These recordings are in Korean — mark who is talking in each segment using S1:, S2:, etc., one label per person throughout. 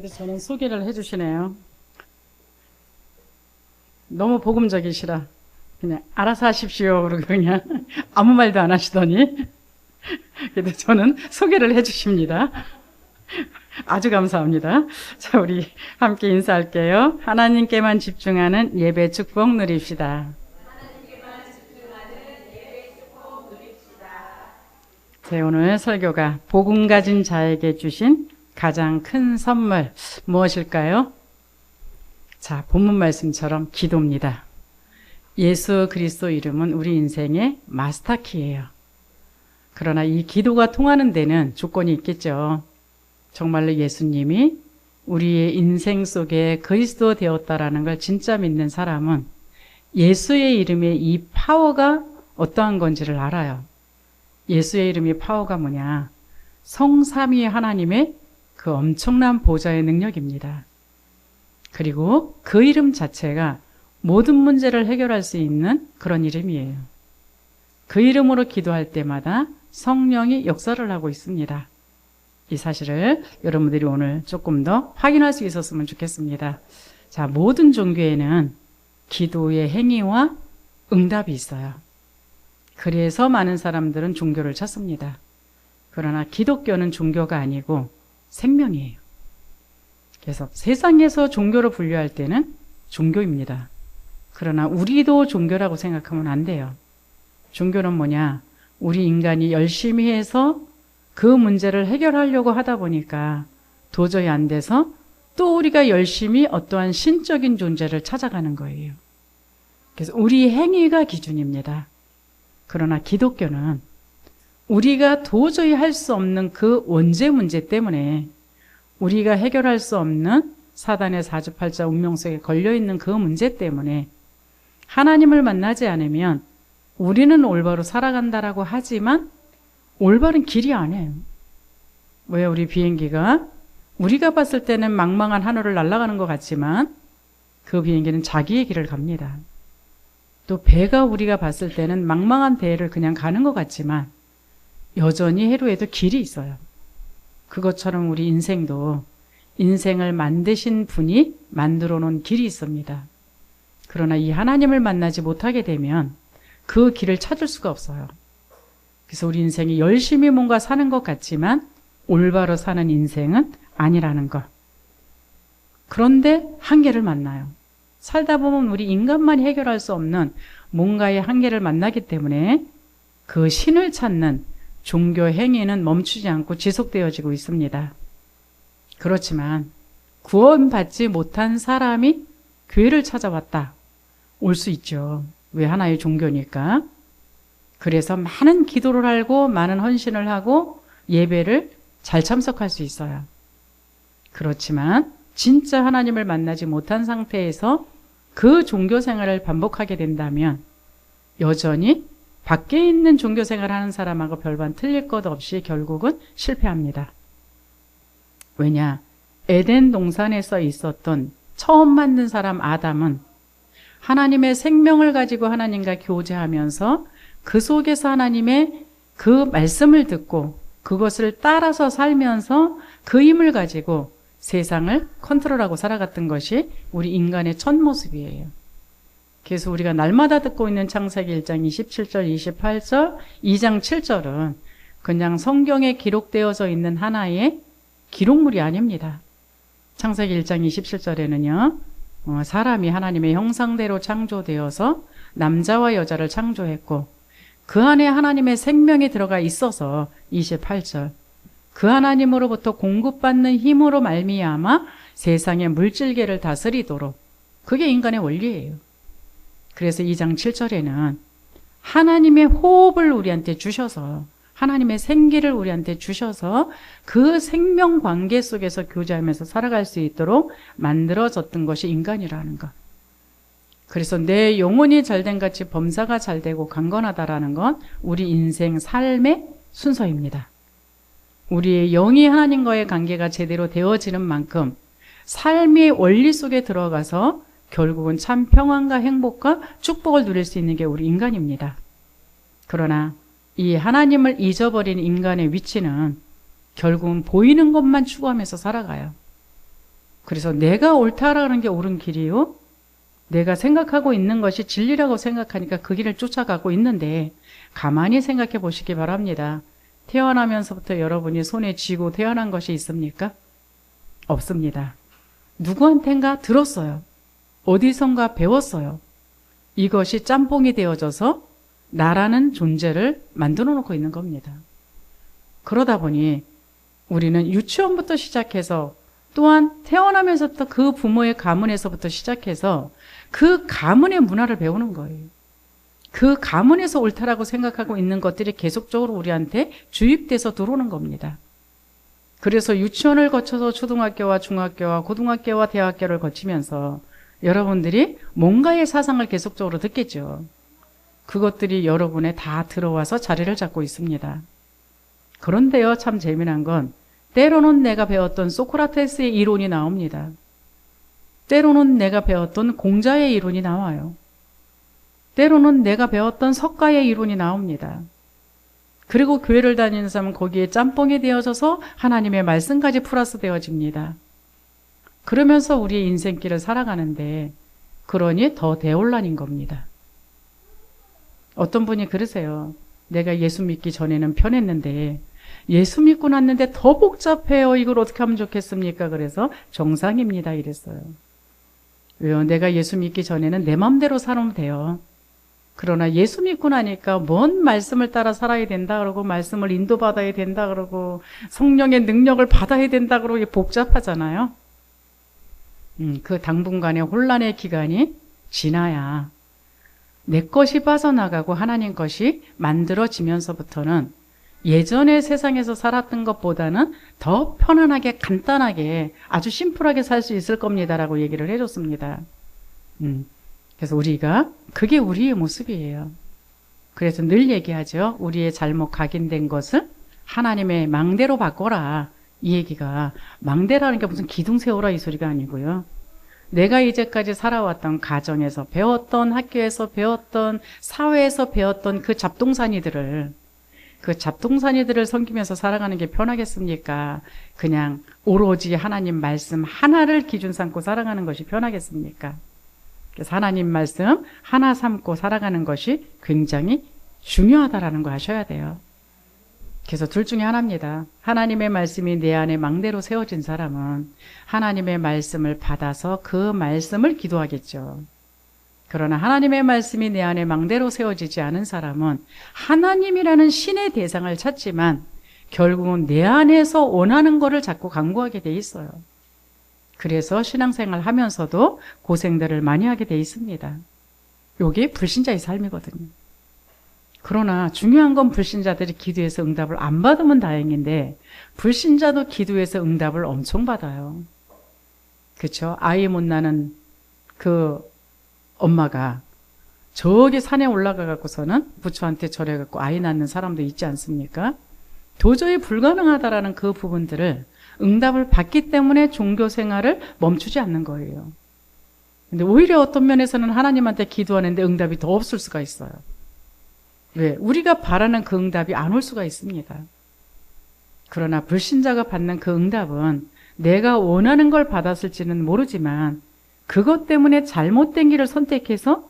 S1: 그래서 저는 소개를 해주시네요. 너무 복음적이시라 그냥 알아서 하십시오 그러고 그냥 아무 말도 안 하시더니 그래도 저는 소개를 해주십니다. 아주 감사합니다. 자, 우리 함께 인사할게요. 하나님께만 집중하는 예배 축복 누립시다. 제 오늘 설교가 복음 가진 자에게 주신 가장 큰 선물 무엇일까요? 자, 본문 말씀처럼 기도입니다. 예수 그리스도 이름은 우리 인생의 마스터키예요. 그러나 이 기도가 통하는 데는 조건이 있겠죠. 정말로 예수님이 우리의 인생 속에 그리스도 되었다라는 걸 진짜 믿는 사람은 예수의 이름의 이 파워가 어떠한 건지를 알아요. 예수의 이름의 파워가 뭐냐? 성삼위 하나님의 그 엄청난 보좌의 능력입니다. 그리고 그 이름 자체가 모든 문제를 해결할 수 있는 그런 이름이에요. 그 이름으로 기도할 때마다 성령이 역사를 하고 있습니다. 이 사실을 여러분들이 오늘 조금 더 확인할 수 있었으면 좋겠습니다. 자, 모든 종교에는 기도의 행위와 응답이 있어요. 그래서 많은 사람들은 종교를 찾습니다. 그러나 기독교는 종교가 아니고 생명이에요. 그래서 세상에서 종교로 분류할 때는 종교입니다. 그러나 우리도 종교라고 생각하면 안 돼요. 종교는 뭐냐? 우리 인간이 열심히 해서 그 문제를 해결하려고 하다 보니까 도저히 안 돼서 또 우리가 열심히 어떠한 신적인 존재를 찾아가는 거예요. 그래서 우리 행위가 기준입니다. 그러나 기독교는 우리가 도저히 할 수 없는 그 원죄 문제 때문에 우리가 해결할 수 없는 사단의 사주팔자 운명 속에 걸려있는 그 문제 때문에 하나님을 만나지 않으면 우리는 올바로 살아간다라고 하지만 올바른 길이 아니에요. 왜 우리 비행기가 우리가 봤을 때는 망망한 하늘을 날아가는 것 같지만 그 비행기는 자기의 길을 갑니다. 또 배가 우리가 봤을 때는 망망한 배를 그냥 가는 것 같지만 여전히 해로에도 길이 있어요. 그것처럼 우리 인생도 인생을 만드신 분이 만들어 놓은 길이 있습니다. 그러나 이 하나님을 만나지 못하게 되면 그 길을 찾을 수가 없어요. 그래서 우리 인생이 열심히 뭔가 사는 것 같지만 올바로 사는 인생은 아니라는 것. 그런데 한계를 만나요. 살다 보면 우리 인간만이 해결할 수 없는 뭔가의 한계를 만나기 때문에 그 신을 찾는 종교 행위는 멈추지 않고 지속되어지고 있습니다. 그렇지만 구원받지 못한 사람이 교회를 찾아왔다. 올 수 있죠. 왜? 하나의 종교니까. 그래서 많은 기도를 하고 많은 헌신을 하고 예배를 잘 참석할 수 있어요. 그렇지만 진짜 하나님을 만나지 못한 상태에서 그 종교 생활을 반복하게 된다면 여전히 밖에 있는 종교 생활을 하는 사람하고 별반 틀릴 것 없이 결국은 실패합니다. 왜냐? 에덴 동산에서 있었던 처음 만든 사람 아담은 하나님의 생명을 가지고 하나님과 교제하면서 그 속에서 하나님의 그 말씀을 듣고 그것을 따라서 살면서 그 힘을 가지고 세상을 컨트롤하고 살아갔던 것이 우리 인간의 첫 모습이에요. 그래서 우리가 날마다 듣고 있는 창세기 1장 27절, 28절, 2장 7절은 그냥 성경에 기록되어져 있는 하나의 기록물이 아닙니다. 창세기 1장 27절에는요, 사람이 하나님의 형상대로 창조되어서 남자와 여자를 창조했고 그 안에 하나님의 생명이 들어가 있어서 28절 그 하나님으로부터 공급받는 힘으로 말미암아 세상의 물질계를 다스리도록 그게 인간의 원리예요. 그래서 2장 7절에는 하나님의 호흡을 우리한테 주셔서 하나님의 생기를 우리한테 주셔서 그 생명 관계 속에서 교제하면서 살아갈 수 있도록 만들어졌던 것이 인간이라는 것. 그래서 내 영혼이 잘된 같이 범사가 잘되고 강건하다라는 건 우리 인생 삶의 순서입니다. 우리의 영이 하나님과의 관계가 제대로 되어지는 만큼 삶의 원리 속에 들어가서 결국은 참 평안과 행복과 축복을 누릴 수 있는 게 우리 인간입니다. 그러나 이 하나님을 잊어버린 인간의 위치는 결국은 보이는 것만 추구하면서 살아가요. 그래서 내가 옳다라는 게 옳은 길이요. 내가 생각하고 있는 것이 진리라고 생각하니까 그 길을 쫓아가고 있는데 가만히 생각해 보시기 바랍니다. 태어나면서부터 여러분이 손에 쥐고 태어난 것이 있습니까? 없습니다. 누구한텐가 들었어요. 어디선가 배웠어요. 이것이 짬뽕이 되어져서 나라는 존재를 만들어 놓고 있는 겁니다. 그러다 보니 우리는 유치원부터 시작해서 또한 태어나면서부터 그 부모의 가문에서부터 시작해서 그 가문의 문화를 배우는 거예요. 그 가문에서 옳다라고 생각하고 있는 것들이 계속적으로 우리한테 주입돼서 들어오는 겁니다. 그래서 유치원을 거쳐서 초등학교와 중학교와 고등학교와 대학교를 거치면서 여러분들이 뭔가의 사상을 계속적으로 듣겠죠. 그것들이 여러분에 다 들어와서 자리를 잡고 있습니다. 그런데요, 참 재미난 건 때로는 내가 배웠던 소크라테스의 이론이 나옵니다. 때로는 내가 배웠던 공자의 이론이 나와요. 때로는 내가 배웠던 석가의 이론이 나옵니다. 그리고 교회를 다니는 사람은 거기에 짬뽕이 되어져서 하나님의 말씀까지 플러스 되어집니다. 그러면서 우리의 인생길을 살아가는데 그러니 더 대혼란인 겁니다. 어떤 분이 그러세요. 내가 예수 믿기 전에는 편했는데 예수 믿고 났는데 더 복잡해요. 이걸 어떻게 하면 좋겠습니까? 그래서 정상입니다. 이랬어요. 왜요? 내가 예수 믿기 전에는 내 마음대로 살면 돼요. 그러나 예수 믿고 나니까 뭔 말씀을 따라 살아야 된다 그러고 말씀을 인도받아야 된다 그러고 성령의 능력을 받아야 된다 그러고 복잡하잖아요. 그 당분간의 혼란의 기간이 지나야 내 것이 빠져나가고 하나님 것이 만들어지면서부터는 예전의 세상에서 살았던 것보다는 더 편안하게 간단하게 아주 심플하게 살 수 있을 겁니다라고 얘기를 해줬습니다. 그래서 우리가 그게 우리의 모습이에요. 그래서 늘 얘기하죠. 우리의 잘못 각인된 것을 하나님의 망대로 바꿔라. 이 얘기가 망대라는 게 무슨 기둥 세우라 이 소리가 아니고요. 내가 이제까지 살아왔던 가정에서 배웠던 학교에서 배웠던 사회에서 배웠던 그 잡동사니들을 섬기면서 살아가는 게 편하겠습니까? 그냥 오로지 하나님 말씀 하나를 기준 삼고 살아가는 것이 편하겠습니까? 그래서 하나님 말씀 하나 삼고 살아가는 것이 굉장히 중요하다라는 거 아셔야 돼요. 그래서 둘 중에 하나입니다. 하나님의 말씀이 내 안에 망대로 세워진 사람은 하나님의 말씀을 받아서 그 말씀을 기도하겠죠. 그러나 하나님의 말씀이 내 안에 망대로 세워지지 않은 사람은 하나님이라는 신의 대상을 찾지만 결국은 내 안에서 원하는 것을 자꾸 강구하게 돼 있어요. 그래서 신앙생활 하면서도 고생들을 많이 하게 돼 있습니다. 이게 불신자의 삶이거든요. 그러나 중요한 건 불신자들이 기도해서 응답을 안 받으면 다행인데 불신자도 기도해서 응답을 엄청 받아요. 그렇죠? 아이 못 낳는 그 엄마가 저기 산에 올라가 갖고서는 부처한테 절해 갖고 아이 낳는 사람도 있지 않습니까? 도저히 불가능하다라는 그 부분들을 응답을 받기 때문에 종교 생활을 멈추지 않는 거예요. 근데 오히려 어떤 면에서는 하나님한테 기도하는데 응답이 더 없을 수가 있어요. 왜? 우리가 바라는 그 응답이 안 올 수가 있습니다. 그러나 불신자가 받는 그 응답은 내가 원하는 걸 받았을지는 모르지만 그것 때문에 잘못된 길을 선택해서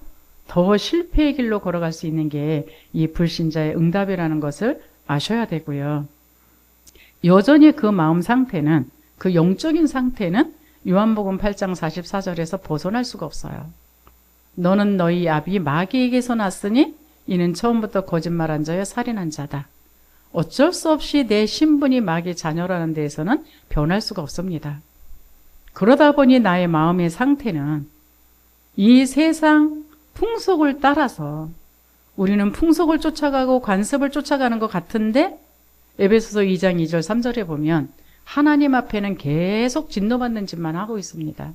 S1: 더 실패의 길로 걸어갈 수 있는 게 이 불신자의 응답이라는 것을 아셔야 되고요. 여전히 그 마음 상태는, 그 영적인 상태는 요한복음 8장 44절에서 벗어날 수가 없어요. 너는 너희 아비 마귀에게서 났으니 이는 처음부터 거짓말한 자여 살인한 자다. 어쩔 수 없이 내 신분이 마귀 자녀라는 데에서는 변할 수가 없습니다. 그러다 보니 나의 마음의 상태는 이 세상 풍속을 따라서 우리는 풍속을 쫓아가고 관습을 쫓아가는 것 같은데 에베소서 2장 2절 3절에 보면 하나님 앞에는 계속 진노받는 짓만 하고 있습니다.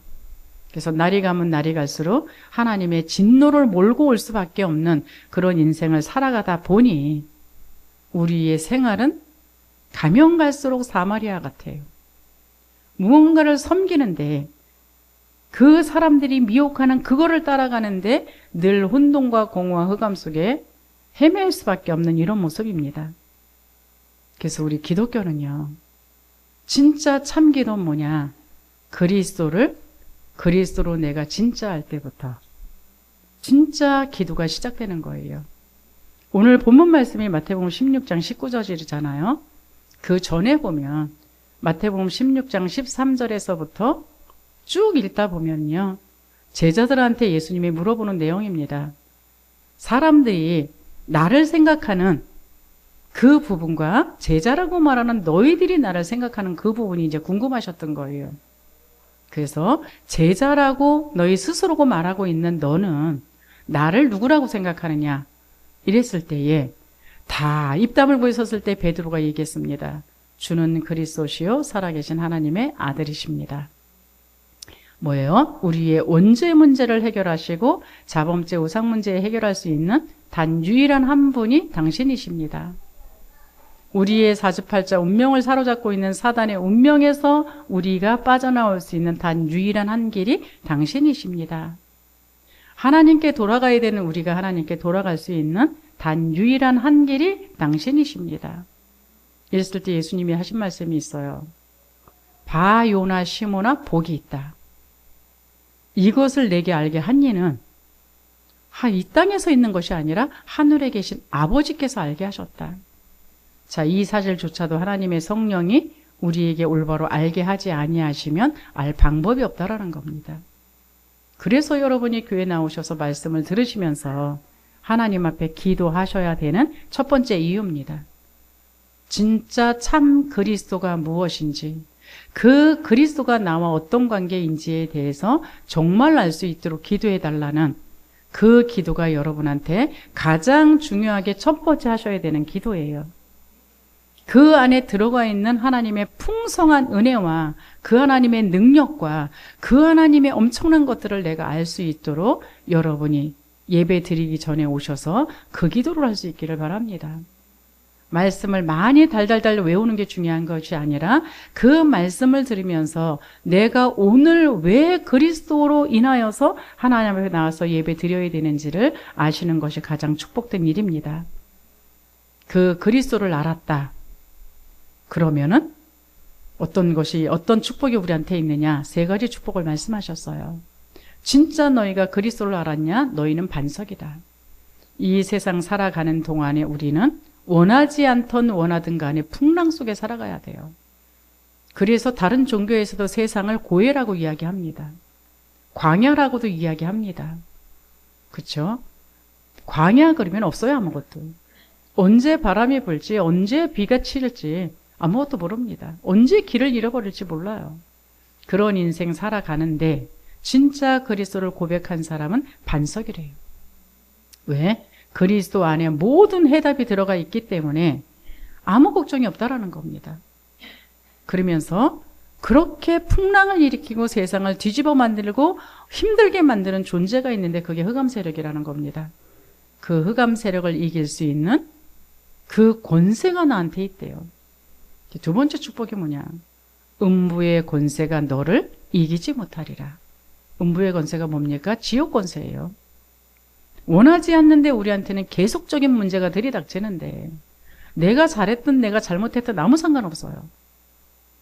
S1: 그래서 날이 가면 날이 갈수록 하나님의 진노를 몰고 올 수밖에 없는 그런 인생을 살아가다 보니 우리의 생활은 가면 갈수록 사마리아 같아요. 무언가를 섬기는데 그 사람들이 미혹하는 그거를 따라가는데 늘 혼돈과 공허와 흑암 속에 헤맬 수밖에 없는 이런 모습입니다. 그래서 우리 기독교는요, 진짜 참 기도는 뭐냐? 그리스도로 내가 진짜 알 때부터 진짜 기도가 시작되는 거예요. 오늘 본문 말씀이 마태복음 16장 19절이잖아요. 그 전에 보면 마태복음 16장 13절에서부터 쭉 읽다 보면요. 제자들한테 예수님이 물어보는 내용입니다. 사람들이 나를 생각하는 그 부분과 제자라고 말하는 너희들이 나를 생각하는 그 부분이 이제 궁금하셨던 거예요. 그래서 제자라고 너희 스스로고 말하고 있는 너는 나를 누구라고 생각하느냐 이랬을 때에 다 입 다물고 있었을 때 베드로가 얘기했습니다. 주는 그리스도시요 살아계신 하나님의 아들이십니다. 뭐예요? 우리의 원죄 문제를 해결하시고 자범죄 우상 문제 해결할 수 있는 단 유일한 한 분이 당신이십니다. 우리의 사주팔자 운명을 사로잡고 있는 사단의 운명에서 우리가 빠져나올 수 있는 단 유일한 한 길이 당신이십니다. 하나님께 돌아가야 되는 우리가 하나님께 돌아갈 수 있는 단 유일한 한 길이 당신이십니다. 이랬을 때 예수님이 하신 말씀이 있어요. 바요나 시모나 복이 있다. 이것을 내게 알게 한 이는 이 땅에서 있는 것이 아니라 하늘에 계신 아버지께서 알게 하셨다. 자, 이 사실조차도 하나님의 성령이 우리에게 올바로 알게 하지 아니하시면 알 방법이 없다라는 겁니다. 그래서 여러분이 교회 나오셔서 말씀을 들으시면서 하나님 앞에 기도하셔야 되는 첫 번째 이유입니다. 진짜 참 그리스도가 무엇인지, 그 그리스도가 나와 어떤 관계인지에 대해서 정말 알 수 있도록 기도해 달라는 그 기도가 여러분한테 가장 중요하게 첫 번째 하셔야 되는 기도예요. 그 안에 들어가 있는 하나님의 풍성한 은혜와 그 하나님의 능력과 그 하나님의 엄청난 것들을 내가 알 수 있도록 여러분이 예배 드리기 전에 오셔서 그 기도를 할 수 있기를 바랍니다. 말씀을 많이 달달달 외우는 게 중요한 것이 아니라 그 말씀을 들으면서 내가 오늘 왜 그리스도로 인하여서 하나님 앞에 나와서 예배 드려야 되는지를 아시는 것이 가장 축복된 일입니다. 그 그리스도를 알았다. 그러면은 어떤 축복이 우리한테 있느냐? 3가지 축복을 말씀하셨어요. 진짜 너희가 그리스도를 알았냐? 너희는 반석이다. 이 세상 살아가는 동안에 우리는 원하지 않던 원하든 간에 풍랑 속에 살아가야 돼요. 그래서 다른 종교에서도 세상을 고해라고 이야기합니다. 광야라고도 이야기합니다. 그렇죠? 광야 그러면 없어요, 아무것도. 언제 바람이 불지, 언제 비가 치를지 아무것도 모릅니다. 언제 길을 잃어버릴지 몰라요. 그런 인생 살아가는데 진짜 그리스도를 고백한 사람은 반석이래요. 왜? 그리스도 안에 모든 해답이 들어가 있기 때문에 아무 걱정이 없다라는 겁니다. 그러면서 그렇게 풍랑을 일으키고 세상을 뒤집어 만들고 힘들게 만드는 존재가 있는데 그게 흑암 세력이라는 겁니다. 그 흑암 세력을 이길 수 있는 그 권세가 나한테 있대요. 두 번째 축복이 뭐냐? 음부의 권세가 너를 이기지 못하리라. 음부의 권세가 뭡니까? 지옥 권세예요. 원하지 않는데 우리한테는 계속적인 문제가 들이닥치는데 내가 잘했든 내가 잘못했든 아무 상관없어요.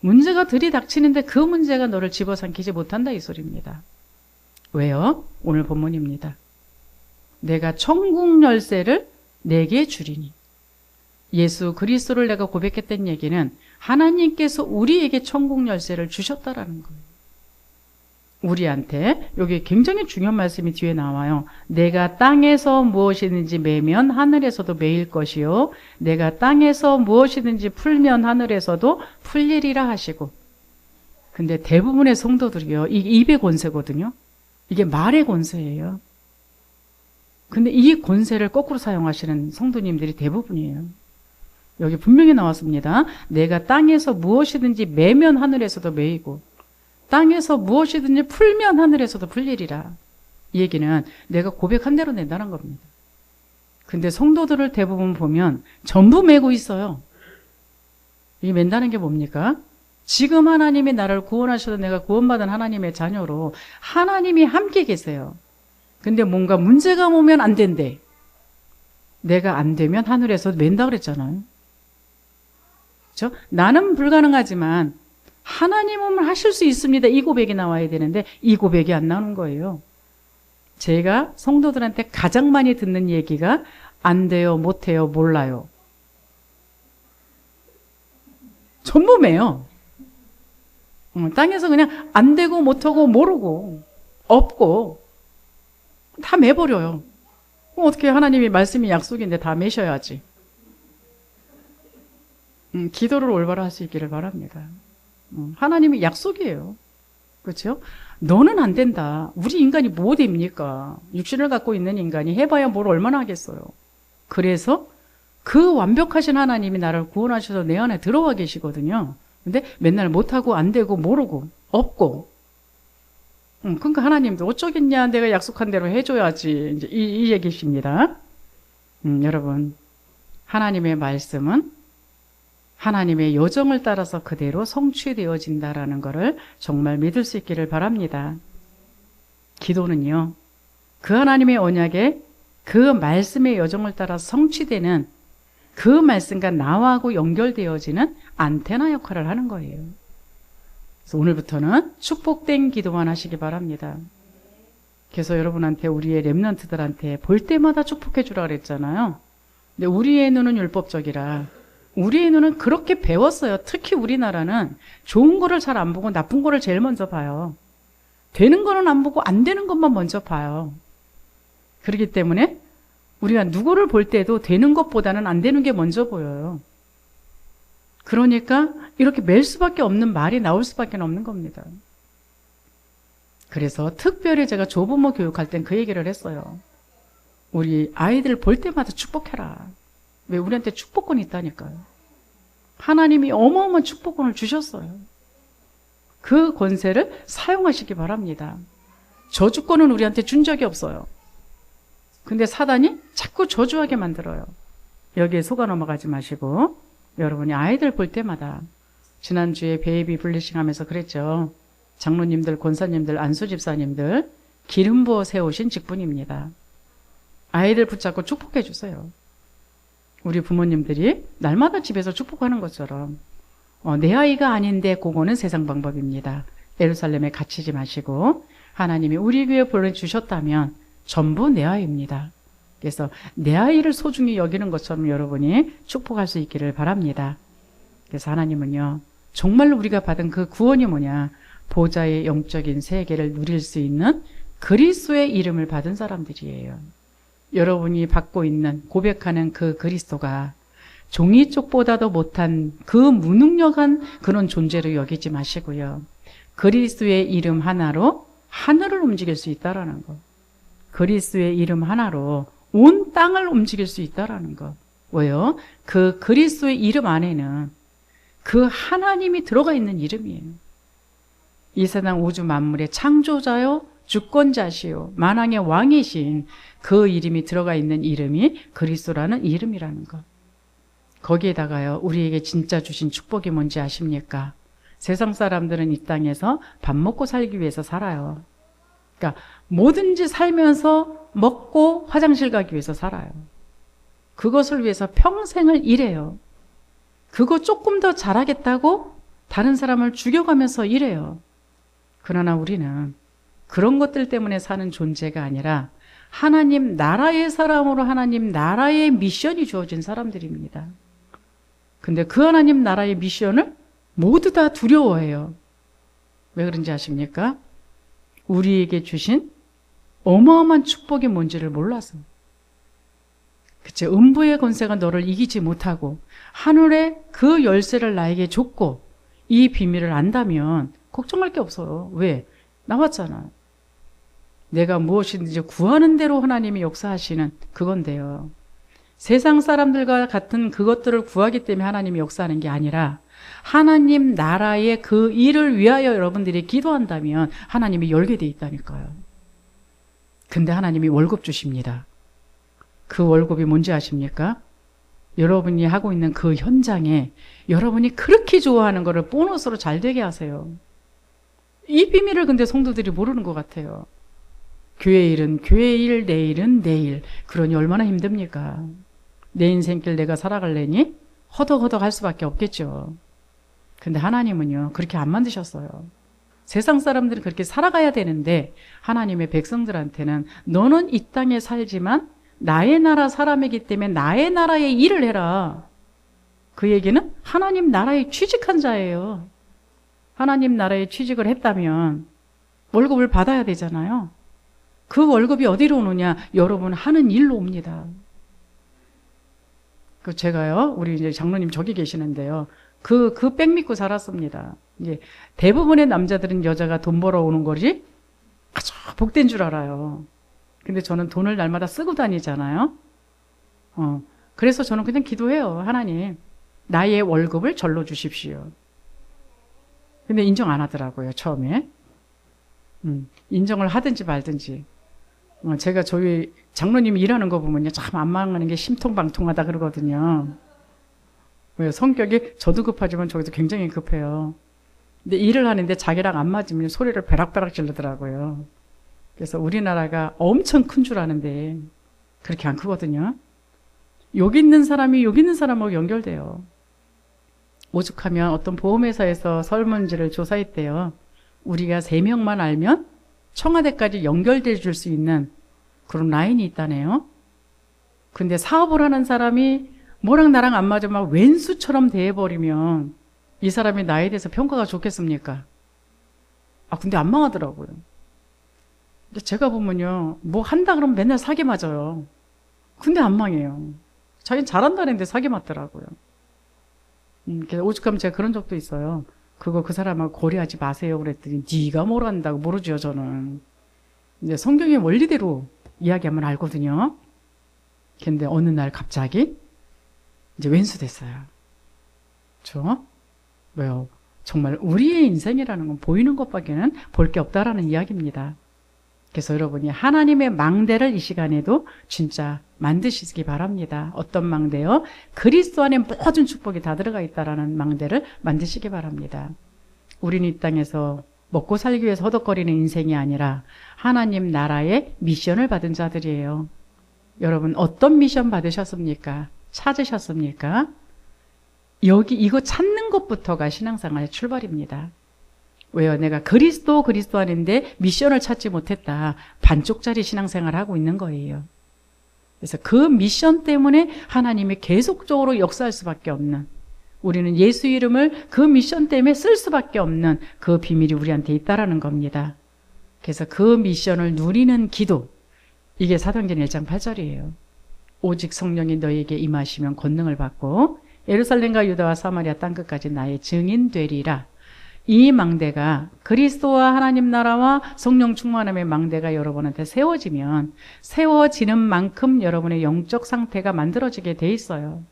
S1: 문제가 들이닥치는데 그 문제가 너를 집어삼키지 못한다 이 소리입니다. 왜요? 오늘 본문입니다. 내가 천국 열쇠를 내게 주리니. 예수 그리스도를 내가 고백했던 얘기는 하나님께서 우리에게 천국 열쇠를 주셨다라는 거예요. 우리한테 여기 굉장히 중요한 말씀이 뒤에 나와요. 내가 땅에서 무엇이든지 매면 하늘에서도 매일 것이요 내가 땅에서 무엇이든지 풀면 하늘에서도 풀리리라 하시고. 근데 대부분의 성도들이요, 이 입의 권세거든요. 이게 말의 권세예요. 근데 이 권세를 거꾸로 사용하시는 성도님들이 대부분이에요. 여기 분명히 나왔습니다. 내가 땅에서 무엇이든지 매면 하늘에서도 매이고 땅에서 무엇이든지 풀면 하늘에서도 풀리리라. 이 얘기는 내가 고백한 대로 낸다는 겁니다. 근데 성도들을 대부분 보면 전부 매고 있어요. 이 맨다는 게 뭡니까? 지금 하나님이 나를 구원하셔서 내가 구원받은 하나님의 자녀로 하나님이 함께 계세요. 근데 뭔가 문제가 오면 안 된대. 내가 안 되면 하늘에서 맨다 그랬잖아요. 그렇죠? 나는 불가능하지만 하나님은 하실 수 있습니다. 이 고백이 나와야 되는데 이 고백이 안 나오는 거예요. 제가 성도들한테 가장 많이 듣는 얘기가 안 돼요, 못 해요, 몰라요. 전부 매요. 땅에서 그냥 안 되고 못하고 모르고 없고 다 매버려요. 어떻게 하나님이 말씀이 약속인데 다 매셔야지. 기도를 올바로 할 수 있기를 바랍니다. 하나님이 약속이에요. 그렇죠? 너는 안 된다. 우리 인간이 뭐 됩니까? 육신을 갖고 있는 인간이 해봐야 뭘 얼마나 하겠어요. 그래서 그 완벽하신 하나님이 나를 구원하셔서 내 안에 들어와 계시거든요. 근데 맨날 못하고 안 되고 모르고 없고 그러니까 하나님도 어쩌겠냐, 내가 약속한 대로 해줘야지, 이제 이 얘기십니다. 여러분, 하나님의 말씀은 하나님의 요정을 따라서 그대로 성취되어진다라는 것을 정말 믿을 수 있기를 바랍니다. 기도는요, 그 하나님의 언약에 그 말씀의 요정을 따라 성취되는 그 말씀과 나하고 연결되어지는 안테나 역할을 하는 거예요. 그래서 오늘부터는 축복된 기도만 하시기 바랍니다. 그래서 여러분한테, 우리의 렘넌트들한테 볼 때마다 축복해 주라 그랬잖아요. 근데 우리의 눈은 율법적이라, 우리의 눈은 그렇게 배웠어요. 특히 우리나라는 좋은 거를 잘 안 보고 나쁜 거를 제일 먼저 봐요. 되는 거는 안 보고 안 되는 것만 먼저 봐요. 그렇기 때문에 우리가 누구를 볼 때도 되는 것보다는 안 되는 게 먼저 보여요. 그러니까 이렇게 맬 수밖에 없는 말이 나올 수밖에 없는 겁니다. 그래서 특별히 제가 조부모 교육할 땐 그 얘기를 했어요. 우리 아이들 볼 때마다 축복해라. 왜? 우리한테 축복권이 있다니까요. 하나님이 어마어마한 축복권을 주셨어요. 그 권세를 사용하시기 바랍니다. 저주권은 우리한테 준 적이 없어요. 근데 사단이 자꾸 저주하게 만들어요. 여기에 속아 넘어가지 마시고, 여러분이 아이들 볼 때마다, 지난주에 베이비 블리싱 하면서 그랬죠. 장로님들, 권사님들, 안수집사님들 기름 부어 세우신 직분입니다. 아이들 붙잡고 축복해 주세요. 우리 부모님들이 날마다 집에서 축복하는 것처럼 내 아이가 아닌데 그거는 세상 방법입니다. 예루살렘에 갇히지 마시고, 하나님이 우리 교회에 보내주셨다면 전부 내 아이입니다. 그래서 내 아이를 소중히 여기는 것처럼 여러분이 축복할 수 있기를 바랍니다. 그래서 하나님은요, 정말로 우리가 받은 그 구원이 뭐냐, 보좌의 영적인 세계를 누릴 수 있는 그리스도의 이름을 받은 사람들이에요. 여러분이 받고 있는, 고백하는 그 그리스도가 종이 쪽보다도 못한 그 무능력한 그런 존재로 여기지 마시고요. 그리스도의 이름 하나로 하늘을 움직일 수 있다라는 것. 그리스도의 이름 하나로 온 땅을 움직일 수 있다라는 것. 왜요? 그 그리스도의 이름 안에는 그 하나님이 들어가 있는 이름이에요. 이 세상 우주 만물의 창조자요, 주권자시요, 만왕의 왕이신 그 이름이 들어가 있는 이름이 그리스도라는 이름이라는 것. 거기에다가요, 우리에게 진짜 주신 축복이 뭔지 아십니까? 세상 사람들은 이 땅에서 밥 먹고 살기 위해서 살아요. 그러니까 뭐든지 살면서 먹고 화장실 가기 위해서 살아요. 그것을 위해서 평생을 일해요. 그거 조금 더 잘하겠다고 다른 사람을 죽여가면서 일해요. 그러나 우리는 그런 것들 때문에 사는 존재가 아니라 하나님 나라의 사람으로 하나님 나라의 미션이 주어진 사람들입니다. 근데 그 하나님 나라의 미션을 모두 다 두려워해요. 왜 그런지 아십니까? 우리에게 주신 어마어마한 축복이 뭔지를 몰라서. 그치? 음부의 권세가 너를 이기지 못하고 하늘의 그 열쇠를 나에게 줬고 이 비밀을 안다면 걱정할 게 없어요. 왜? 나왔잖아. 내가 무엇이든지 구하는 대로 하나님이 역사하시는 그건데요. 세상 사람들과 같은 그것들을 구하기 때문에 하나님이 역사하는 게 아니라 하나님 나라의 그 일을 위하여 여러분들이 기도한다면 하나님이 열게 돼 있다니까요. 근데 하나님이 월급 주십니다. 그 월급이 뭔지 아십니까? 여러분이 하고 있는 그 현장에 여러분이 그렇게 좋아하는 거를 보너스로 잘 되게 하세요. 이 비밀을 근데 성도들이 모르는 것 같아요. 교회 일은 교회 일, 내 일은 내 일. 그러니 얼마나 힘듭니까? 내 인생길 내가 살아갈래니 허덕허덕 할 수밖에 없겠죠. 근데 하나님은요, 그렇게 안 만드셨어요. 세상 사람들은 그렇게 살아가야 되는데 하나님의 백성들한테는 너는 이 땅에 살지만 나의 나라 사람이기 때문에 나의 나라의 일을 해라. 그 얘기는 하나님 나라에 취직한 자예요. 하나님 나라에 취직을 했다면 월급을 받아야 되잖아요. 그 월급이 어디로 오느냐? 여러분 하는 일로 옵니다. 그 제가요, 우리 이제 장로님 저기 계시는데요. 그 백 믿고 살았습니다. 이제 대부분의 남자들은 여자가 돈 벌어오는 거지 아주 복된 줄 알아요. 근데 저는 돈을 날마다 쓰고 다니잖아요. 그래서 저는 그냥 기도해요. 하나님, 나의 월급을 절로 주십시오. 근데 인정 안 하더라고요, 처음에. 인정을 하든지 말든지. 제가 저희 장로님이 일하는 거 보면요, 참 안 망하는 게 심통방통하다 그러거든요. 왜 성격이 저도 급하지만 저기도 굉장히 급해요. 근데 일을 하는데 자기랑 안 맞으면 소리를 베락베락 지르더라고요. 그래서 우리나라가 엄청 큰 줄 아는데 그렇게 안 크거든요. 여기 있는 사람이 여기 있는 사람하고 연결돼요. 오죽하면 어떤 보험회사에서 설문지를 조사했대요. 우리가 3명만 알면 청와대까지 연결돼 줄 수 있는 그런 라인이 있다네요. 근데 사업을 하는 사람이 뭐랑 나랑 안 맞으면 막 왼수처럼 대해버리면 이 사람이 나에 대해서 평가가 좋겠습니까? 근데 안 망하더라고요. 근데 제가 보면요, 뭐 한다 그러면 맨날 사기 맞아요. 근데 안 망해요. 자기는 잘한다는데 사기 맞더라고요. 그래서 오죽하면 제가 그런 적도 있어요. 그 사람하고 거래하지 마세요 그랬더니 네가 뭘 안다고. 모르죠 저는. 이제 성경의 원리대로 이야기하면 알거든요. 근데 어느 날 갑자기 이제 왼수 됐어요. 왜요? 정말 우리의 인생이라는 건 보이는 것밖에는 볼 게 없다라는 이야기입니다. 그래서 여러분이 하나님의 망대를 이 시간에도 진짜 만드시기 바랍니다. 어떤 망대요? 그리스도 안에 모든 축복이 다 들어가 있다라는 망대를 만드시기 바랍니다. 우리는 이 땅에서 먹고 살기 위해서 허덕거리는 인생이 아니라 하나님 나라의 미션을 받은 자들이에요. 여러분 어떤 미션 받으셨습니까? 찾으셨습니까? 여기 이거 찾는 것부터가 신앙생활의 출발입니다. 왜요? 내가 그리스도 안인데 미션을 찾지 못했다. 반쪽짜리 신앙생활을 하고 있는 거예요. 그래서 그 미션 때문에 하나님이 계속적으로 역사할 수밖에 없는, 우리는 예수 이름을 그 미션 때문에 쓸 수밖에 없는 그 비밀이 우리한테 있다라는 겁니다. 그래서 그 미션을 누리는 기도, 이게 사도행전 1장 8절이에요. 오직 성령이 너희에게 임하시면 권능을 받고 예루살렘과 유다와 사마리아 땅끝까지 나의 증인 되리라. 이 망대가 그리스도와 하나님 나라와 성령 충만함의 망대가 여러분한테 세워지면 세워지는 만큼 여러분의 영적 상태가 만들어지게 돼 있어요.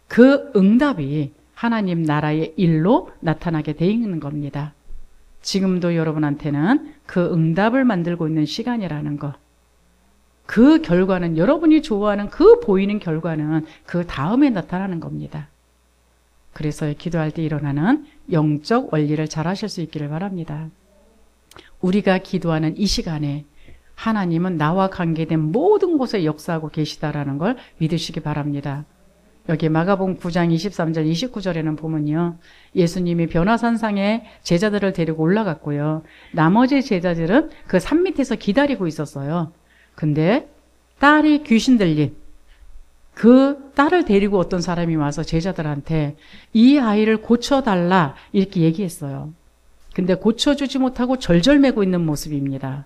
S1: 그 응답이 하나님 나라의 일로 나타나게 돼 있는 겁니다. 지금도 여러분한테는 그 응답을 만들고 있는 시간이라는 거. 그 결과는, 여러분이 좋아하는 그 보이는 결과는 그 다음에 나타나는 겁니다. 그래서 기도할 때 일어나는 영적 원리를 잘 하실 수 있기를 바랍니다. 우리가 기도하는 이 시간에 하나님은 나와 관계된 모든 곳에 역사하고 계시다라는 걸 믿으시기 바랍니다. 여기 마가복음 9장 23절 29절에는 보면요, 예수님이 변화산상에 제자들을 데리고 올라갔고요, 나머지 제자들은 그 산 밑에서 기다리고 있었어요. 근데 딸이 귀신 들린 그 딸을 데리고 어떤 사람이 와서 제자들한테 이 아이를 고쳐달라 이렇게 얘기했어요. 근데 고쳐주지 못하고 절절매고 있는 모습입니다.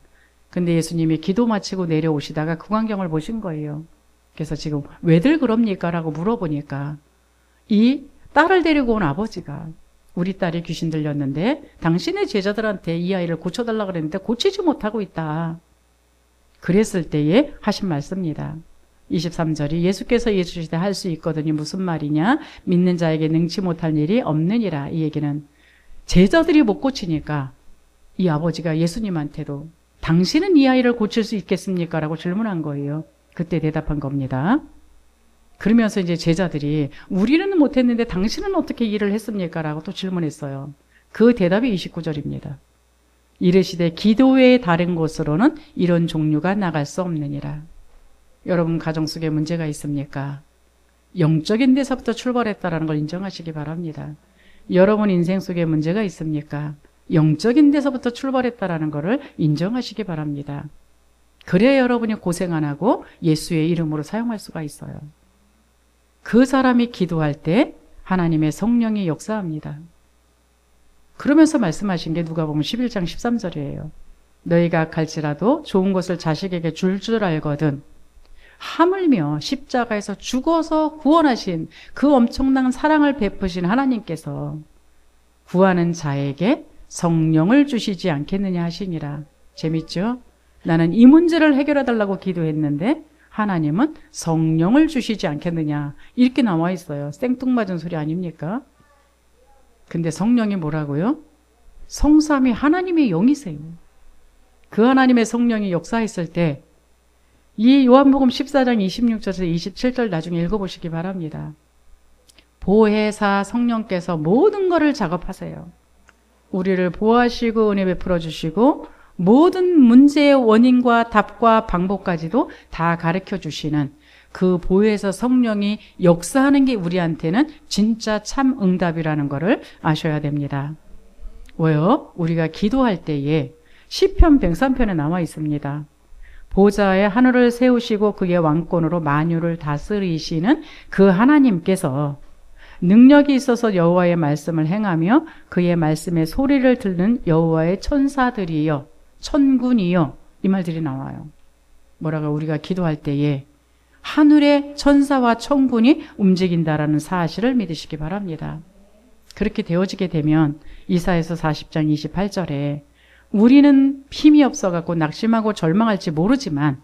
S1: 근데 예수님이 기도 마치고 내려오시다가 그 광경을 보신 거예요. 그래서 지금 왜들 그럽니까? 라고 물어보니까 이 딸을 데리고 온 아버지가 우리 딸이 귀신 들렸는데 당신의 제자들한테 이 아이를 고쳐달라 그랬는데 고치지 못하고 있다. 그랬을 때에 하신 말씀입니다. 23절이 예수께서 이르시되 할 수 있거든요. 무슨 말이냐? 믿는 자에게 능치 못할 일이 없느니라. 이 얘기는 제자들이 못 고치니까 이 아버지가 예수님한테도 당신은 이 아이를 고칠 수 있겠습니까? 라고 질문한 거예요. 그때 대답한 겁니다. 그러면서 이제 제자들이 우리는 못했는데 당신은 어떻게 일을 했습니까? 라고 또 질문했어요. 그 대답이 29절입니다. 이르시되 기도 외에 다른 곳으로는 이런 종류가 나갈 수 없느니라. 여러분 가정 속에 문제가 있습니까? 영적인 데서부터 출발했다라는 걸 인정하시기 바랍니다. 여러분 인생 속에 문제가 있습니까? 영적인 데서부터 출발했다라는 것을 인정하시기 바랍니다. 그래야 여러분이 고생 안 하고 예수의 이름으로 사용할 수가 있어요. 그 사람이 기도할 때 하나님의 성령이 역사합니다. 그러면서 말씀하신 게 누가복음 11장 13절이에요. 너희가 갈지라도 좋은 것을 자식에게 줄 줄 알거든 하물며 십자가에서 죽어서 구원하신 그 엄청난 사랑을 베푸신 하나님께서 구하는 자에게 성령을 주시지 않겠느냐 하시니라. 재밌죠? 나는 이 문제를 해결해 달라고 기도했는데 하나님은 성령을 주시지 않겠느냐 이렇게 나와 있어요. 생뚱맞은 소리 아닙니까? 근데 성령이 뭐라고요? 성삼위 하나님의 영이세요. 그 하나님의 성령이 역사했을 때 이 요한복음 14장 26절에서 27절 나중에 읽어보시기 바랍니다. 보혜사 성령께서 모든 것을 작업하세요. 우리를 보호하시고 은혜 베풀어 주시고 모든 문제의 원인과 답과 방법까지도 다 가르쳐 주시는 그 보혜사 성령이 역사하는 게 우리한테는 진짜 참 응답이라는 것을 아셔야 됩니다. 왜요? 우리가 기도할 때에 시편 103편에 나와 있습니다. 보좌에 하늘을 세우시고 그의 왕권으로 만유를 다스리시는 그 하나님께서 능력이 있어서 여호와의 말씀을 행하며 그의 말씀에 소리를 듣는 여호와의 천사들이여 천군이여 이 말들이 나와요. 뭐라고 우리가 기도할 때에 하늘의 천사와 천군이 움직인다라는 사실을 믿으시기 바랍니다. 그렇게 되어지게 되면 이사야서 40장 28절에 우리는 힘이 없어갖고 낙심하고 절망할지 모르지만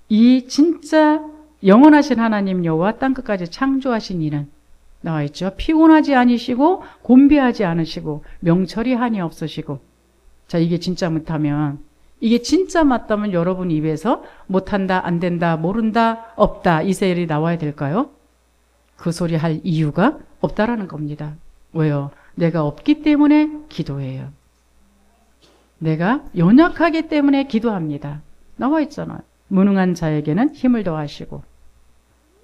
S1: 이 진짜 영원하신 하나님 여호와 땅끝까지 창조하신 이는 나와 있죠. 피곤하지 아니시고 곤비하지 않으시고 명철이 한이 없으시고 자 이게 진짜 못하면 이게 진짜 맞다면 여러분 입에서 못한다 안 된다 모른다 없다 이 세일이 나와야 될까요? 그 소리 할 이유가 없다라는 겁니다. 왜요? 내가 없기 때문에 기도해요. 내가 연약하기 때문에 기도합니다. 나와 있잖아요. 무능한 자에게는 힘을 더하시고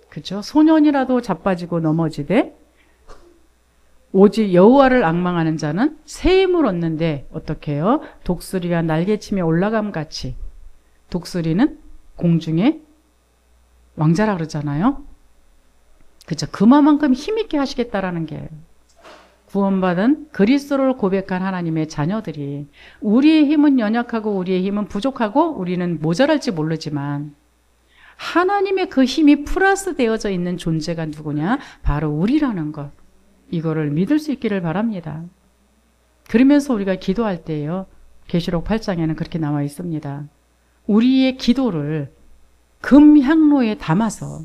S1: 그렇죠? 소년이라도 자빠지고 넘어지되 오직 여호와를 앙망하는 자는 새 힘을 얻는데 어떻게 해요? 독수리가 날개치며 올라감 같이 독수리는 공중에 왕자라 그러잖아요. 그렇죠? 그만큼 힘있게 하시겠다라는 게 구원받은 그리스도를 고백한 하나님의 자녀들이 우리의 힘은 연약하고 우리의 힘은 부족하고 우리는 모자랄지 모르지만 하나님의 그 힘이 플러스 되어져 있는 존재가 누구냐? 바로 우리라는 것. 이거를 믿을 수 있기를 바랍니다. 그러면서 우리가 기도할 때요. 계시록 8장에는 그렇게 나와 있습니다. 우리의 기도를 금향로에 담아서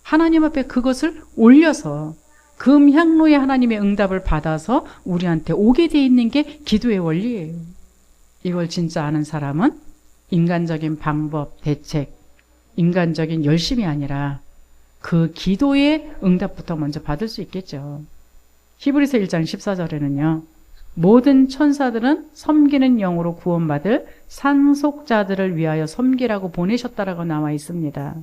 S1: 하나님 앞에 그것을 올려서 금향로에 하나님의 응답을 받아서 우리한테 오게 돼 있는 게 기도의 원리예요. 이걸 진짜 아는 사람은 인간적인 방법, 대책, 인간적인 열심이 아니라 그 기도의 응답부터 먼저 받을 수 있겠죠. 히브리서 1장 14절에는요. 모든 천사들은 섬기는 영으로 구원받을 상속자들을 위하여 섬기라고 보내셨다라고 나와 있습니다.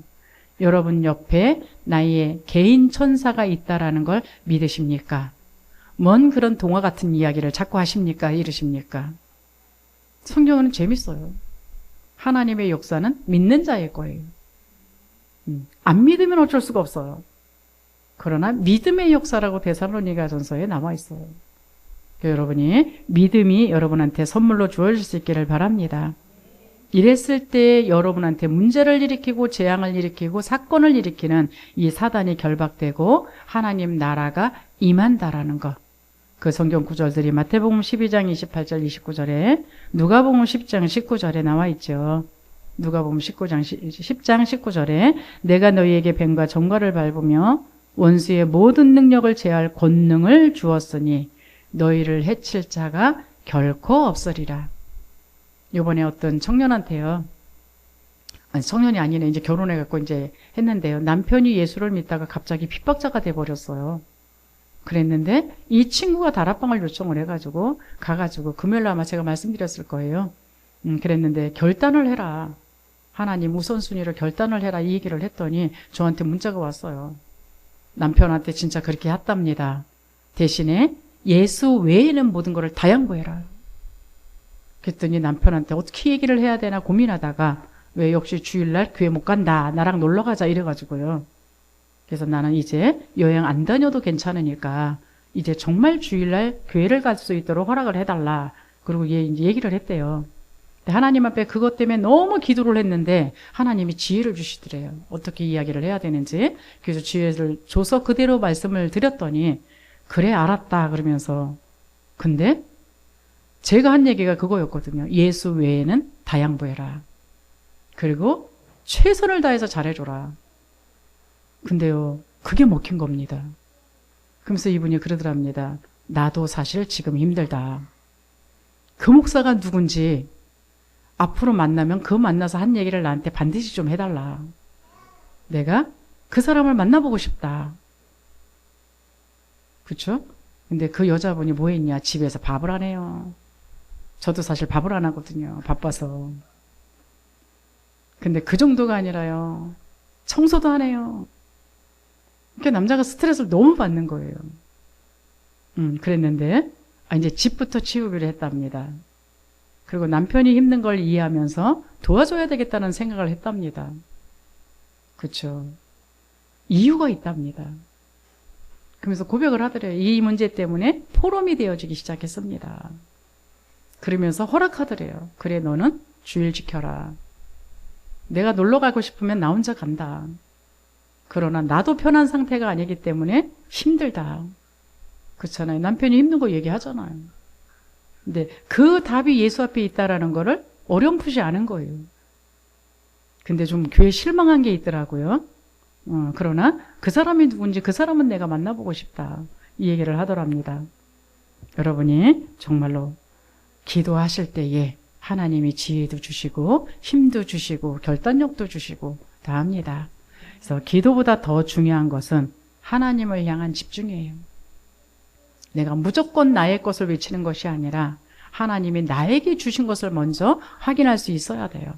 S1: 여러분 옆에 나의 개인 천사가 있다라는 걸 믿으십니까? 뭔 그런 동화 같은 이야기를 자꾸 하십니까? 이러십니까? 성경은 재밌어요. 하나님의 역사는 믿는 자의 거예요. 안 믿으면 어쩔 수가 없어요. 그러나 믿음의 역사라고 데살로니가전서에 나와 있어요. 여러분이 믿음이 여러분한테 선물로 주어질 수 있기를 바랍니다. 이랬을 때 여러분한테 문제를 일으키고 재앙을 일으키고 사건을 일으키는 이 사단이 결박되고 하나님 나라가 임한다라는 것. 그 성경 구절들이 마태복음 12장 28절 29절에 누가복음 10장 19절에 나와 있죠. 누가복음 10장 19절에 내가 너희에게 뱀과 정갈을 밟으며 원수의 모든 능력을 제할 권능을 주었으니 너희를 해칠 자가 결코 없으리라. 이번에 어떤 청년한테요. 아니, 청년이 아니네. 이제 결혼해갖고 이제 했는데요. 남편이 예수를 믿다가 갑자기 핍박자가 돼버렸어요. 그랬는데 이 친구가 다락방을 요청을 해가지고 가가지고 금요일날 아마 제가 말씀드렸을 거예요. 그랬는데 결단을 해라. 하나님 우선순위를 결단을 해라. 이 얘기를 했더니 저한테 문자가 왔어요. 남편한테 진짜 그렇게 했답니다. 대신에 예수 외에는 모든 것을 다 양보해라. 그랬더니 남편한테 어떻게 얘기를 해야 되나 고민하다가 왜 역시 주일날 교회 못 간다. 나랑 놀러 가자 이래가지고요. 그래서 나는 이제 여행 안 다녀도 괜찮으니까 이제 정말 주일날 교회를 갈 수 있도록 허락을 해달라. 그리고 얘 이제 얘기를 했대요. 하나님 앞에 그것 때문에 너무 기도를 했는데 하나님이 지혜를 주시더래요. 어떻게 이야기를 해야 되는지. 그래서 지혜를 줘서 그대로 말씀을 드렸더니 그래 알았다 그러면서 근데 제가 한 얘기가 그거였거든요. 예수 외에는 다 양보해라. 그리고 최선을 다해서 잘해줘라. 근데요 그게 먹힌 겁니다. 그러면서 이분이 그러더랍니다. 나도 사실 지금 힘들다. 그 목사가 누군지 앞으로 만나면 그 만나서 한 얘기를 나한테 반드시 좀 해달라. 내가 그 사람을 만나보고 싶다. 그렇죠? 근데 그 여자분이 뭐 했냐? 집에서 밥을 안 해요. 저도 사실 밥을 안 하거든요. 바빠서. 근데 그 정도가 아니라요. 청소도 안 해요. 그러니까 남자가 스트레스를 너무 받는 거예요. 그랬는데 이제 집부터 치우기로 했답니다. 그리고 남편이 힘든 걸 이해하면서 도와줘야 되겠다는 생각을 했답니다. 그렇죠. 이유가 있답니다. 그러면서 고백을 하더래요. 이 문제 때문에 포럼이 되어지기 시작했습니다. 그러면서 허락하더래요. 그래 너는 주일 지켜라. 내가 놀러 가고 싶으면 나 혼자 간다. 그러나 나도 편한 상태가 아니기 때문에 힘들다. 그렇잖아요. 남편이 힘든 거 얘기하잖아요. 근데 그 답이 예수 앞에 있다라는 거를 어렴풋이 아는 거예요. 근데 좀 교회에 실망한 게 있더라고요. 그러나 그 사람이 누군지 그 사람은 내가 만나보고 싶다. 이 얘기를 하더랍니다. 여러분이 정말로 기도하실 때에 하나님이 지혜도 주시고 힘도 주시고 결단력도 주시고 다 합니다. 그래서 기도보다 더 중요한 것은 하나님을 향한 집중이에요. 내가 무조건 나의 것을 외치는 것이 아니라 하나님이 나에게 주신 것을 먼저 확인할 수 있어야 돼요.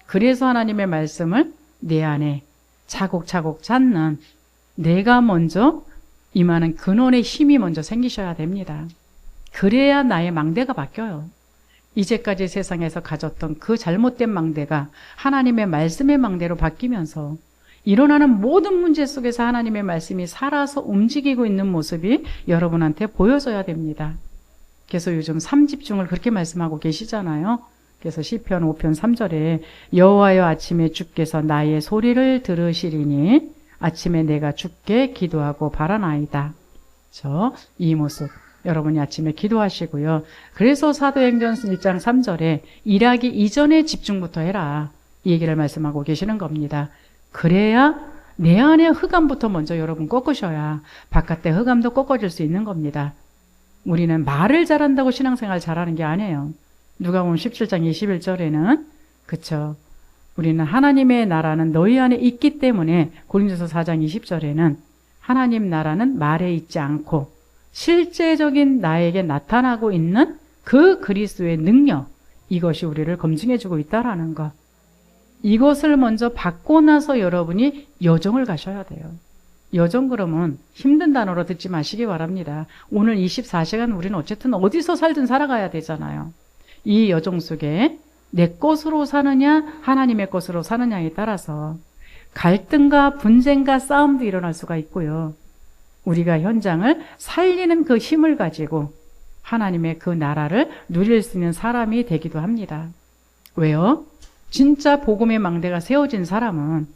S1: 그래서 하나님의 말씀을 내 안에 차곡차곡 찾는 내가 먼저 임하는 근원의 힘이 먼저 생기셔야 됩니다. 그래야 나의 망대가 바뀌어요. 이제까지 세상에서 가졌던 그 잘못된 망대가 하나님의 말씀의 망대로 바뀌면서 일어나는 모든 문제 속에서 하나님의 말씀이 살아서 움직이고 있는 모습이 여러분한테 보여져야 됩니다. 그래서 요즘 삼집중을 그렇게 말씀하고 계시잖아요. 그래서 시편 5편 3절에 여호와여 아침에 주께서 나의 소리를 들으시리니 아침에 내가 주께 기도하고 바라나이다. 이 모습 여러분이 아침에 기도하시고요. 그래서 사도행전 1장 3절에 일하기 이전에 집중부터 해라. 이 얘기를 말씀하고 계시는 겁니다. 그래야 내 안의 흑암부터 먼저 여러분 꺾으셔야 바깥의 흑암도 꺾어질 수 있는 겁니다. 우리는 말을 잘한다고 신앙생활 잘하는 게 아니에요. 누가복음 17장 21절에는 그쵸. 우리는 하나님의 나라는 너희 안에 있기 때문에 고린도서 4장 20절에는 하나님 나라는 말에 있지 않고 실제적인 나에게 나타나고 있는 그 그리스도의 능력 이것이 우리를 검증해주고 있다라는 것. 이것을 먼저 받고 나서 여러분이 여정을 가셔야 돼요. 여정 그러면 힘든 단어로 듣지 마시기 바랍니다. 오늘 24시간 우리는 어쨌든 어디서 살든 살아가야 되잖아요. 이 여정 속에 내 것으로 사느냐 하나님의 것으로 사느냐에 따라서 갈등과 분쟁과 싸움도 일어날 수가 있고요. 우리가 현장을 살리는 그 힘을 가지고 하나님의 그 나라를 누릴 수 있는 사람이 되기도 합니다. 왜요? 진짜 복음의 망대가 세워진 사람은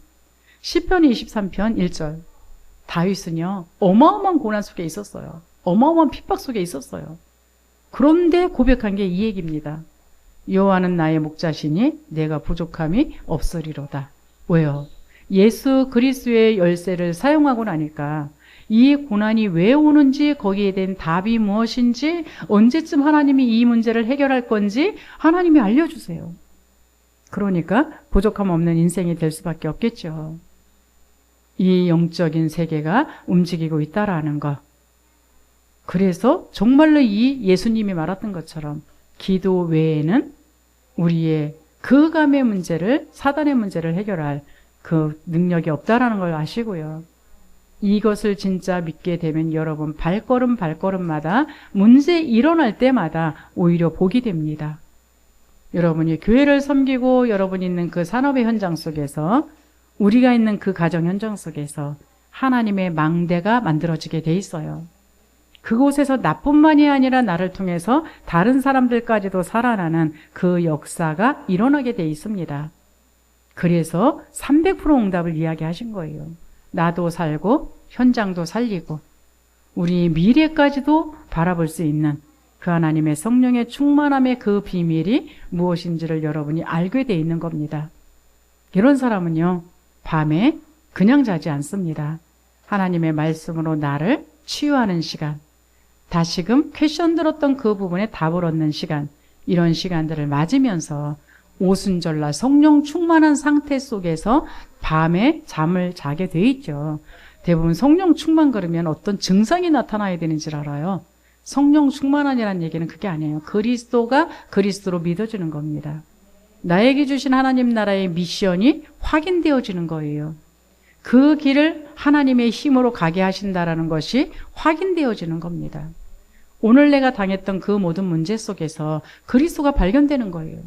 S1: 시편 23편 1절 다윗은요 어마어마한 고난 속에 있었어요. 어마어마한 핍박 속에 있었어요. 그런데 고백한 게 이 얘기입니다. 여호와는 나의 목자시니 내가 부족함이 없으리로다. 왜요? 예수 그리스도의 열쇠를 나용하고 나니까 이 고난이 왜 오는지 거기에 대한 답이 무엇인지 언제쯤 하나님이 이 문제를 해결할 건지 하나님이 알려주세요. 그러니까 부족함 없는 인생이 될 수밖에 없겠죠. 이 영적인 세계가 움직이고 있다라는 것. 그래서 정말로 이 예수님이 말했던 것처럼 기도 외에는 우리의 그 감의 문제를 사단의 문제를 해결할 그 능력이 없다라는 걸 아시고요. 이것을 진짜 믿게 되면 여러분 발걸음 발걸음마다 문제 일어날 때마다 오히려 복이 됩니다. 여러분이 교회를 섬기고 여러분이 있는 그 산업의 현장 속에서 우리가 있는 그 가정 현장 속에서 하나님의 망대가 만들어지게 돼 있어요. 그곳에서 나뿐만이 아니라 나를 통해서 다른 사람들까지도 살아나는 그 역사가 일어나게 돼 있습니다. 그래서 300% 응답을 이야기하신 거예요. 나도 살고 현장도 살리고 우리 미래까지도 바라볼 수 있는 그 하나님의 성령의 충만함의 그 비밀이 무엇인지를 여러분이 알게 돼 있는 겁니다. 이런 사람은요, 밤에 그냥 자지 않습니다. 하나님의 말씀으로 나를 치유하는 시간, 다시금 퀘션 들었던 그 부분에 답을 얻는 시간, 이런 시간들을 맞으면서 오순절날 성령 충만한 상태 속에서 밤에 잠을 자게 돼 있죠. 대부분 성령 충만 그러면 어떤 증상이 나타나야 되는지 알아요. 성령 충만한이라는 얘기는 그게 아니에요. 그리스도가 그리스도로 믿어지는 겁니다. 나에게 주신 하나님 나라의 미션이 확인되어지는 거예요. 그 길을 하나님의 힘으로 가게 하신다라는 것이 확인되어지는 겁니다. 오늘 내가 당했던 그 모든 문제 속에서 그리스도가 발견되는 거예요.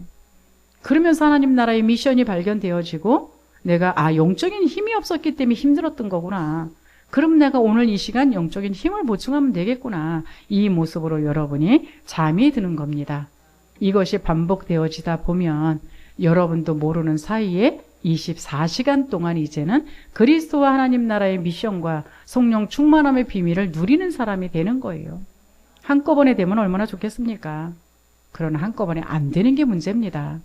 S1: 그러면서 하나님 나라의 미션이 발견되어지고 내가 영적인 힘이 없었기 때문에 힘들었던 거구나. 그럼 내가 오늘 이 시간 영적인 힘을 보충하면 되겠구나. 이 모습으로 여러분이 잠이 드는 겁니다. 이것이 반복되어지다 보면 여러분도 모르는 사이에 24시간 동안 이제는 그리스도와 하나님 나라의 미션과 성령 충만함의 비밀을 누리는 사람이 되는 거예요. 한꺼번에 되면 얼마나 좋겠습니까? 그러나 한꺼번에 안 되는 게 문제입니다.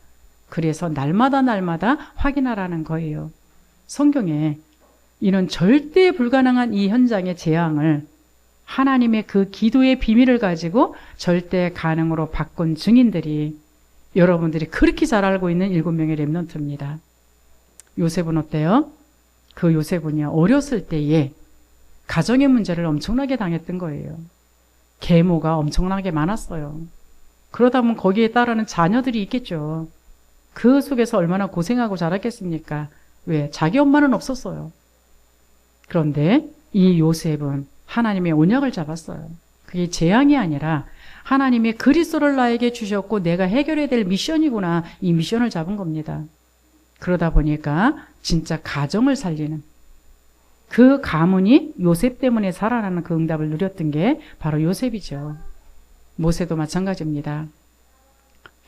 S1: 그래서 날마다 확인하라는 거예요. 성경에 이는 절대 불가능한 이 현장의 재앙을 하나님의 그 기도의 비밀을 가지고 절대 가능으로 바꾼 증인들이 여러분들이 그렇게 잘 알고 있는 7명의 렘넌트입니다. 요셉은 어때요? 그 요셉은요, 어렸을 때에 가정의 문제를 엄청나게 당했던 거예요. 계모가 엄청나게 많았어요. 그러다 보면 거기에 따르는 자녀들이 있겠죠. 그 속에서 얼마나 고생하고 자랐겠습니까? 왜? 자기 엄마는 없었어요. 그런데 이 요셉은 하나님의 언약을 잡았어요. 그게 재앙이 아니라 하나님의 그리스도를 나에게 주셨고 내가 해결해야 될 미션이구나. 이 미션을 잡은 겁니다. 그러다 보니까 진짜 가정을 살리는 그 가문이 요셉 때문에 살아나는 그 응답을 누렸던 게 바로 요셉이죠. 모세도 마찬가지입니다.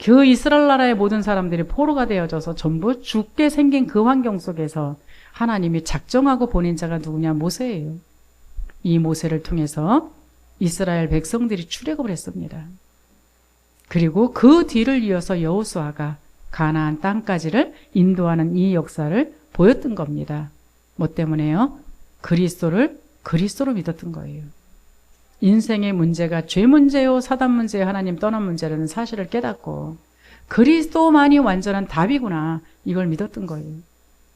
S1: 그 이스라엘 나라의 모든 사람들이 포로가 되어져서 전부 죽게 생긴 그 환경 속에서 하나님이 작정하고 보낸 자가 누구냐? 모세예요. 이 모세를 통해서 이스라엘 백성들이 출애굽을 했습니다. 그리고 그 뒤를 이어서 여호수아가 가나안 땅까지를 인도하는 이 역사를 보였던 겁니다. 뭐 때문에요? 그리스도로 믿었던 거예요. 인생의 문제가 죄 문제요, 사단 문제요, 하나님 떠난 문제라는 사실을 깨닫고 그리스도만이 완전한 답이구나, 이걸 믿었던 거예요.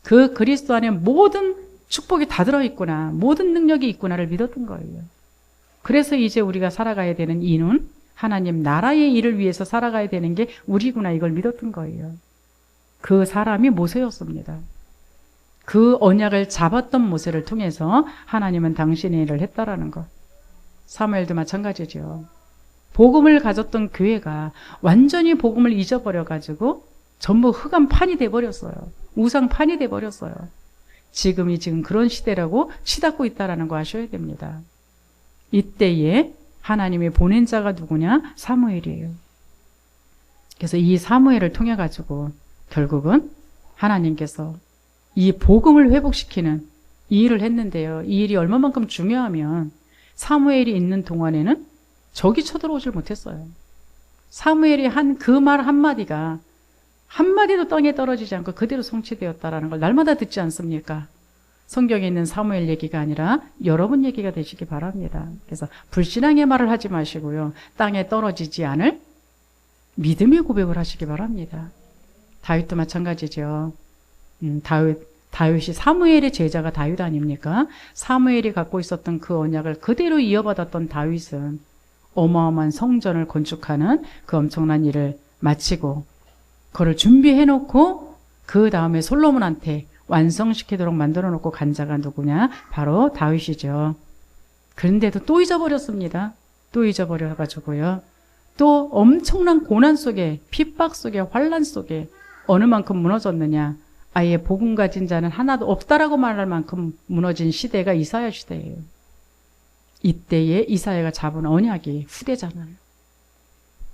S1: 그 그리스도 안에 모든 축복이 다 들어있구나, 모든 능력이 있구나를 믿었던 거예요. 그래서 이제 우리가 살아가야 되는 이는 하나님 나라의 일을 위해서 살아가야 되는 게 우리구나, 이걸 믿었던 거예요. 그 사람이 모세였습니다. 그 언약을 잡았던 모세를 통해서 하나님은 당신의 일을 했다라는 것. 사무엘도 마찬가지죠. 복음을 가졌던 교회가 완전히 복음을 잊어버려가지고 전부 흑암판이 돼버렸어요. 우상판이 돼버렸어요. 지금 그런 시대라고 치닫고 있다라는 거 아셔야 됩니다. 이때에 하나님이 보낸 자가 누구냐? 사무엘이에요. 그래서 이 사무엘을 통해 가지고 결국은 하나님께서 이 복음을 회복시키는 이 일을 했는데요. 이 일이 얼마만큼 중요하면 사무엘이 있는 동안에는 적이 쳐들어오질 못했어요. 사무엘이 한 그 말 한마디가 한마디도 땅에 떨어지지 않고 그대로 성취되었다라는 걸 날마다 듣지 않습니까? 성경에 있는 사무엘 얘기가 아니라 여러분 얘기가 되시기 바랍니다. 그래서 불신앙의 말을 하지 마시고요. 땅에 떨어지지 않을 믿음의 고백을 하시기 바랍니다. 다윗도 마찬가지죠. 다윗이 사무엘의 제자가 다윗 아닙니까? 사무엘이 갖고 있었던 그 언약을 그대로 이어받았던 다윗은 어마어마한 성전을 건축하는 그 엄청난 일을 마치고 그걸 준비해놓고 그 다음에 솔로몬한테 완성시키도록 만들어 놓고 간 자가 누구냐? 바로 다윗이죠. 그런데도 또 잊어버렸습니다. 또 잊어버려가지고요. 또 엄청난 고난 속에, 핍박 속에, 환란 속에 어느 만큼 무너졌느냐? 아예 복음 가진 자는 하나도 없다라고 말할 만큼 무너진 시대가 이사야 시대예요. 이때에 이사야가 잡은 언약이 후대잖아요.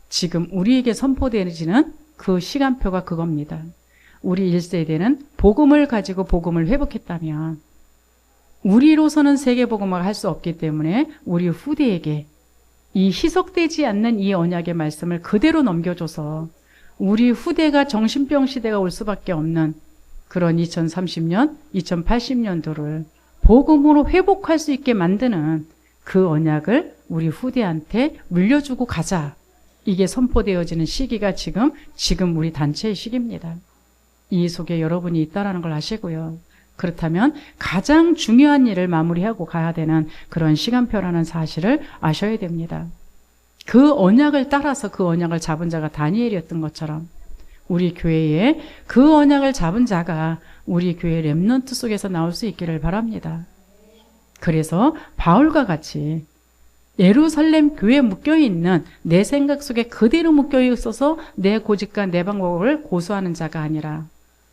S1: 지금 우리에게 선포되어지는 그 시간표가 그겁니다. 우리 1세대는 복음을 가지고 복음을 회복했다면 우리로서는 세계복음화가 할 수 없기 때문에 우리 후대에게 이 희석되지 않는 이 언약의 말씀을 그대로 넘겨줘서 우리 후대가 정신병 시대가 올 수밖에 없는 그런 2030년, 2080년도를 복음으로 회복할 수 있게 만드는 그 언약을 우리 후대한테 물려주고 가자. 이게 선포되어지는 시기가 지금 우리 단체의 시기입니다. 이 속에 여러분이 있다는 걸 아시고요. 그렇다면 가장 중요한 일을 마무리하고 가야 되는 그런 시간표라는 사실을 아셔야 됩니다. 그 언약을 따라서 그 언약을 잡은 자가 다니엘이었던 것처럼 우리 교회에 그 언약을 잡은 자가 우리 교회 렘넌트 속에서 나올 수 있기를 바랍니다. 그래서 바울과 같이 예루살렘 교회에 묶여있는 내 생각 속에 그대로 묶여있어서 내 고집과 내 방법을 고수하는 자가 아니라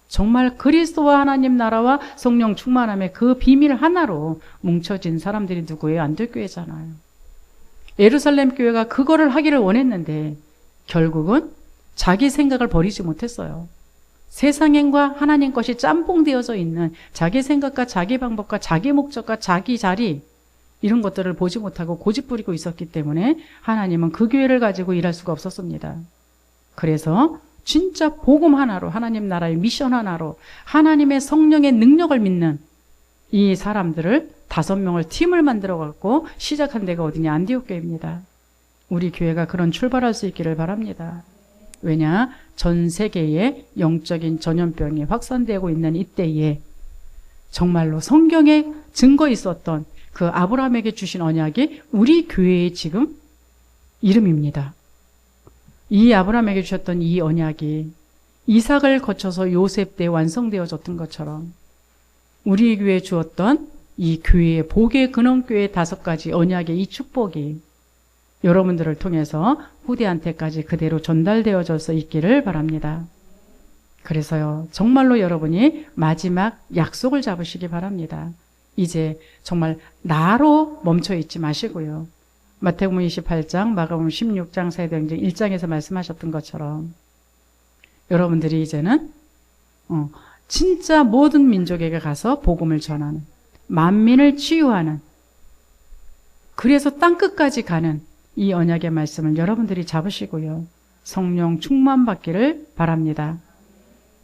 S1: 정말 그리스도와 하나님 나라와 성령 충만함의 그 비밀 하나로 뭉쳐진 사람들이 누구예요? 안들교회잖아요. 예루살렘 교회가 그거를 하기를 원했는데 결국은 자기 생각을 버리지 못했어요. 세상행과 하나님 것이 짬뽕되어져 있는 자기 생각과 자기 방법과 자기 목적과 자기 자리 이런 것들을 보지 못하고 고집부리고 있었기 때문에 하나님은 그 교회를 가지고 일할 수가 없었습니다. 그래서 진짜 복음 하나로 하나님 나라의 미션 하나로 하나님의 성령의 능력을 믿는 이 사람들을 5명을 팀을 만들어 갖고 시작한 데가 어디냐? 안디옥 교회입니다. 우리 교회가 그런 출발할 수 있기를 바랍니다. 왜냐? 전 세계에 영적인 전염병이 확산되고 있는 이때에 정말로 성경에 증거 있었던 그 아브라함에게 주신 언약이 우리 교회의 지금 이름입니다. 이 아브라함에게 주셨던 이 언약이 이삭을 거쳐서 요셉 때 완성되어졌던 것처럼 우리 교회에 주었던 이 교회의 복의 근원교회의 5가지 언약의 이 축복이 여러분들을 통해서 후대한테까지 그대로 전달되어져서 있기를 바랍니다. 그래서요, 정말로 여러분이 마지막 약속을 잡으시기 바랍니다. 이제 정말 나로 멈춰 있지 마시고요. 마태복음 28장, 마가복음 16장, 사도행전 1장에서 말씀하셨던 것처럼 여러분들이 이제는 진짜 모든 민족에게 가서 복음을 전하는, 만민을 치유하는, 그래서 땅끝까지 가는 이 언약의 말씀을 여러분들이 잡으시고요. 성령 충만받기를 바랍니다.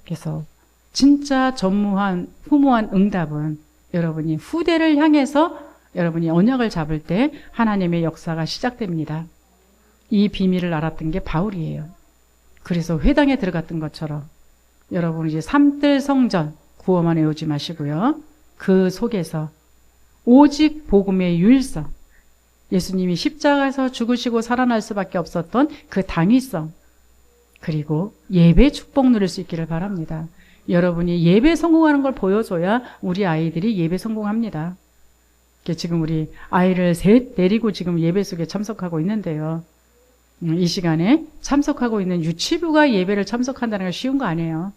S1: 그래서 진짜 전무한 후무한 응답은 여러분이 후대를 향해서 여러분이 언약을 잡을 때 하나님의 역사가 시작됩니다. 이 비밀을 알았던 게 바울이에요. 그래서 회당에 들어갔던 것처럼 여러분 이제 3뜰 성전 구호만 외우지 마시고요. 그 속에서 오직 복음의 유일성, 예수님이 십자가에서 죽으시고 살아날 수밖에 없었던 그 당위성, 그리고 예배 축복 누릴 수 있기를 바랍니다. 여러분이 예배 성공하는 걸 보여줘야 우리 아이들이 예배 성공합니다. 지금 우리 아이를 셋 데리고 지금 예배 속에 참석하고 있는데요. 이 시간에 참석하고 있는 유치부가 예배를 참석한다는 건 쉬운 거 아니에요.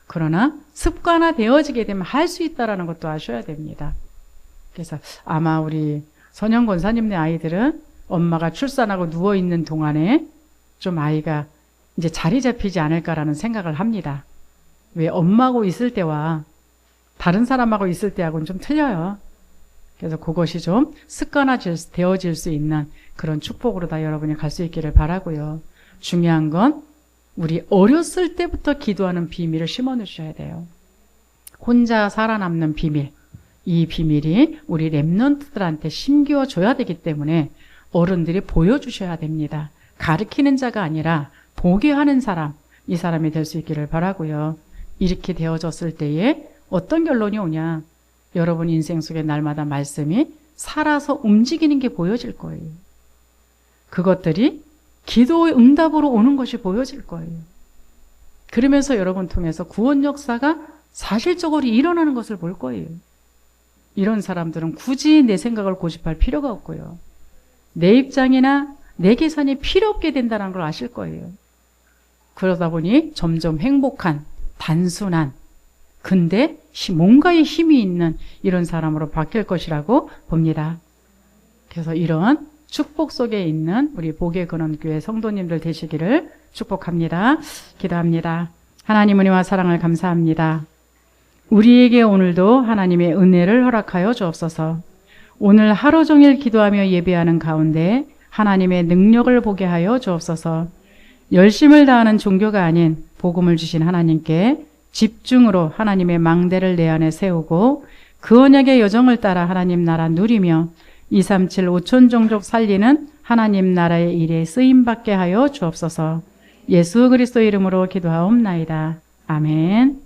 S1: 그러나 습관화되어지게 되면 할 수 있다는 것도 아셔야 됩니다. 그래서 아마 우리 선영 권사님네 아이들은 엄마가 출산하고 누워있는 동안에 좀 아이가 이제 자리 잡히지 않을까라는 생각을 합니다. 왜 엄마하고 있을 때와 다른 사람하고 있을 때하고는 좀 틀려요. 그래서 그것이 좀 습관화되어질 수 있는 그런 축복으로 다 여러분이 갈 수 있기를 바라고요. 중요한 건 우리 어렸을 때부터 기도하는 비밀을 심어놓으셔야 돼요. 혼자 살아남는 비밀. 이 비밀이 우리 렘넌트들한테 심겨줘야 되기 때문에 어른들이 보여주셔야 됩니다. 가르치는 자가 아니라 보게 하는 사람, 이 사람이 될 수 있기를 바라고요. 이렇게 되어졌을 때에 어떤 결론이 오냐? 여러분 인생 속에 날마다 말씀이 살아서 움직이는 게 보여질 거예요. 그것들이 기도의 응답으로 오는 것이 보여질 거예요. 그러면서 여러분 통해서 구원 역사가 사실적으로 일어나는 것을 볼 거예요. 이런 사람들은 굳이 내 생각을 고집할 필요가 없고요. 내 입장이나 내 계산이 필요 없게 된다는 걸 아실 거예요. 그러다 보니 점점 행복한, 단순한, 근데 뭔가의 힘이 있는 이런 사람으로 바뀔 것이라고 봅니다. 그래서 이런 축복 속에 있는 우리 복의 근원교회 성도님들 되시기를 축복합니다. 기도합니다. 하나님 은혜와 사랑을 감사합니다. 우리에게 오늘도 하나님의 은혜를 허락하여 주옵소서. 오늘 하루 종일 기도하며 예배하는 가운데 하나님의 능력을 보게 하여 주옵소서. 열심을 다하는 종교가 아닌 복음을 주신 하나님께 집중으로 하나님의 망대를 내 안에 세우고 그 언약의 여정을 따라 하나님 나라 누리며 237 5천 종족 살리는 하나님 나라의 일에 쓰임받게 하여 주옵소서. 예수 그리스도 이름으로 기도하옵나이다. 아멘.